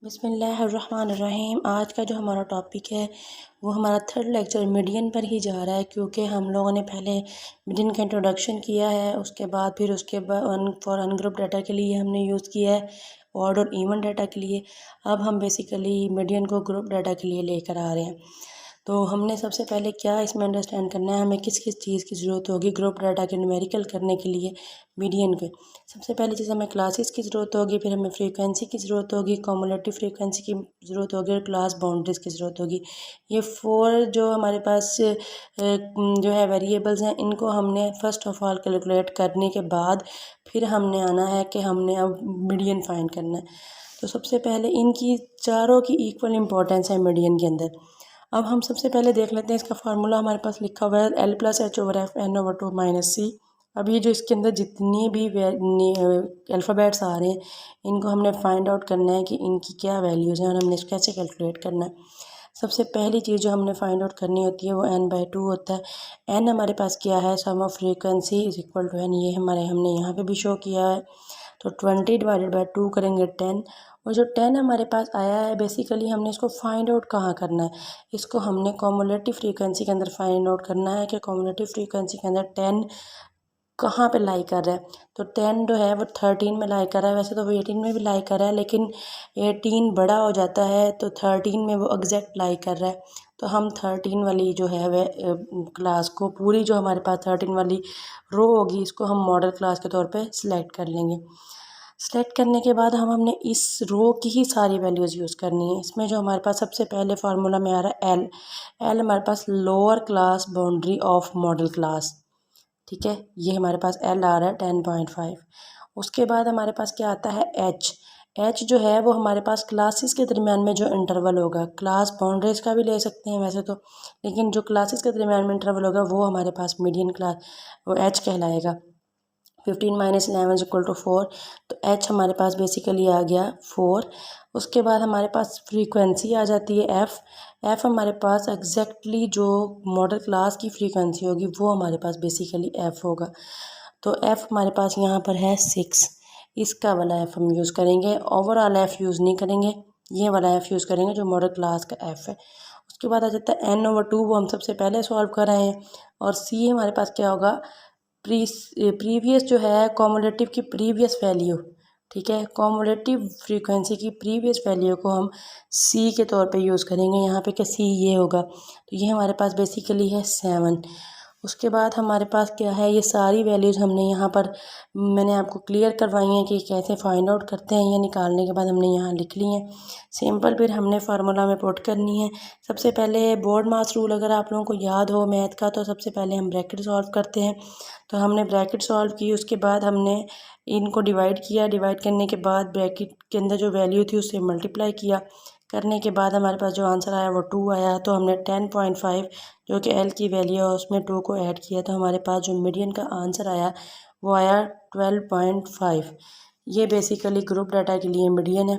बिस्मिल्लाहिर्रहमानिर्रहीम। आज का जो हमारा टॉपिक है वो हमारा थर्ड लेक्चर मीडियन पर ही जा रहा है, क्योंकि हम लोगों ने पहले मीडियन का इंट्रोडक्शन किया है, उसके बाद फिर उसके बाद फॉर अनग्रुप डाटा के लिए हमने यूज़ किया है, ऑड और इवन डाटा के लिए। अब हम बेसिकली मीडियन को ग्रुप डाटा के लिए लेकर आ रहे हैं। तो हमने सबसे पहले क्या इसमें अंडरस्टैंड करना है, हमें किस किस चीज़ की ज़रूरत होगी ग्रुप डाटा के न्यूमेरिकल करने के लिए मीडियन के। सबसे पहली चीज़ हमें क्लासेस की ज़रूरत होगी, फिर हमें फ्रीक्वेंसी की ज़रूरत होगी, कम्युलेटिव फ्रीक्वेंसी की ज़रूरत होगी और क्लास बाउंड्रीज़ की ज़रूरत होगी। ये 4 जो हमारे पास जो है वेरिएबल्स हैं, इनको हमने फ़र्स्ट ऑफ़ ऑल कैलकुलेट करने के बाद फिर हमने आना है कि हमने अब मीडियन फाइंड करना है। तो सबसे पहले इनकी चारों की इक्वल इम्पोर्टेंस है मीडियन के अंदर। अब हम सबसे पहले देख लेते हैं, इसका फार्मूला हमारे पास लिखा हुआ है L+H/F n/2 - अब ये जो इसके अंदर जितनी भी अल्फ़ाबेट्स आ रहे हैं, इनको हमने फाइंड आउट करना है कि इनकी क्या वैल्यूज़ हैं और हमने इसको कैसे कैलकुलेट करना है। सबसे पहली चीज़ जो हमने फाइंड आउट करनी होती है वो n/2 होता है। n हमारे पास क्या है, sum of frequency is equal to n। ये हमने यहाँ पे भी शो किया है। तो 20 डिवाइडेड बाई 2 करेंगे 10। और जो 10 हमारे पास आया है, बेसिकली हमने इसको फाइंड आउट कहाँ करना है, इसको हमने कम्युलेटिव फ्रीक्वेंसी के अंदर फाइंड आउट करना है कि कम्युलेटिव फ्रीक्वेंसी के अंदर 10 कहाँ पे लाई कर रहा है। तो 10 जो है वो 13 में लाई कर रहा है, वैसे तो वो 18 में भी लाई कर रहा है, लेकिन 18 बड़ा हो जाता है तो 13 में वो एग्जैक्ट लाई कर रहा है। तो हम 13 वाली जो है वह क्लास को पूरी जो हमारे पास 13 वाली रो होगी, इसको हम मॉडल क्लास के तौर पे सिलेक्ट कर लेंगे। सेलेक्ट करने के बाद हमने इस रो की ही सारी वैल्यूज़ यूज़ करनी है। इसमें जो हमारे पास सबसे पहले फार्मूला में आ रहा है एल हमारे पास lower class boundary of modal class, ठीक है, ये हमारे पास एल आ रहा है 10.5। उसके बाद हमारे पास क्या आता है एच जो है वो हमारे पास क्लासेस के दरमियान में जो इंटरवल होगा, क्लास बाउंड्रीज का भी ले सकते हैं वैसे तो, लेकिन जो क्लासेस के दरमियान में इंटरवल होगा वो हमारे पास मीडियन क्लास वो एच कहलाएगा। 15 - 11 = 4। तो एच हमारे पास बेसिकली आ गया 4। उसके बाद हमारे पास फ्रीक्वेंसी आ जाती है एफ़ हमारे पास एग्जैक्टली जो मॉडल क्लास की फ्रीक्वेंसी होगी वो हमारे पास बेसिकली एफ़ होगा। तो एफ़ हमारे पास यहाँ पर है 6। इसका वाला एफ़ हम यूज़ करेंगे, ओवरऑल एफ़ यूज़ नहीं करेंगे, ये वाला एफ़ यूज़ करेंगे जो मॉडल क्लास का एफ़ है। उसके बाद आ जाता है n/2, वो हम सबसे पहले सॉल्व कर रहे हैं। और सी हमारे पास क्या होगा, प्रीवियस जो है कॉमुलेटिव की प्रीवियस वैल्यू, ठीक है, कॉमुलेटिव फ्रीक्वेंसी की प्रीवियस वैल्यू को हम सी के तौर पे यूज़ करेंगे यहाँ पे कि सी ये होगा। तो ये हमारे पास बेसिकली है 7। उसके बाद हमारे पास क्या है, ये सारी वैल्यूज़ हमने यहाँ पर मैंने आपको क्लियर करवाई हैं कि कैसे फाइंड आउट करते हैं। ये निकालने के बाद हमने यहाँ लिख ली हैं सिंपल। फिर हमने फार्मूला में पुट करनी है। सबसे पहले बोर्ड मास रूल अगर आप लोगों को याद हो मैथ का, तो सबसे पहले हम ब्रैकेट सॉल्व करते हैं। तो हमने ब्रैकेट सॉल्व की, उसके बाद हमने इनको डिवाइड किया, डिवाइड करने के बाद ब्रैकेट के अंदर जो वैल्यू थी उससे मल्टीप्लाई किया, करने के बाद हमारे पास जो आंसर आया वो 2 आया। तो हमने 10.5 जो कि एल की वैल्यू है उसमें 2 को ऐड किया, तो हमारे पास जो मीडियन का आंसर आया वो आया 12.5। ये बेसिकली ग्रुप डाटा के लिए मीडियन है।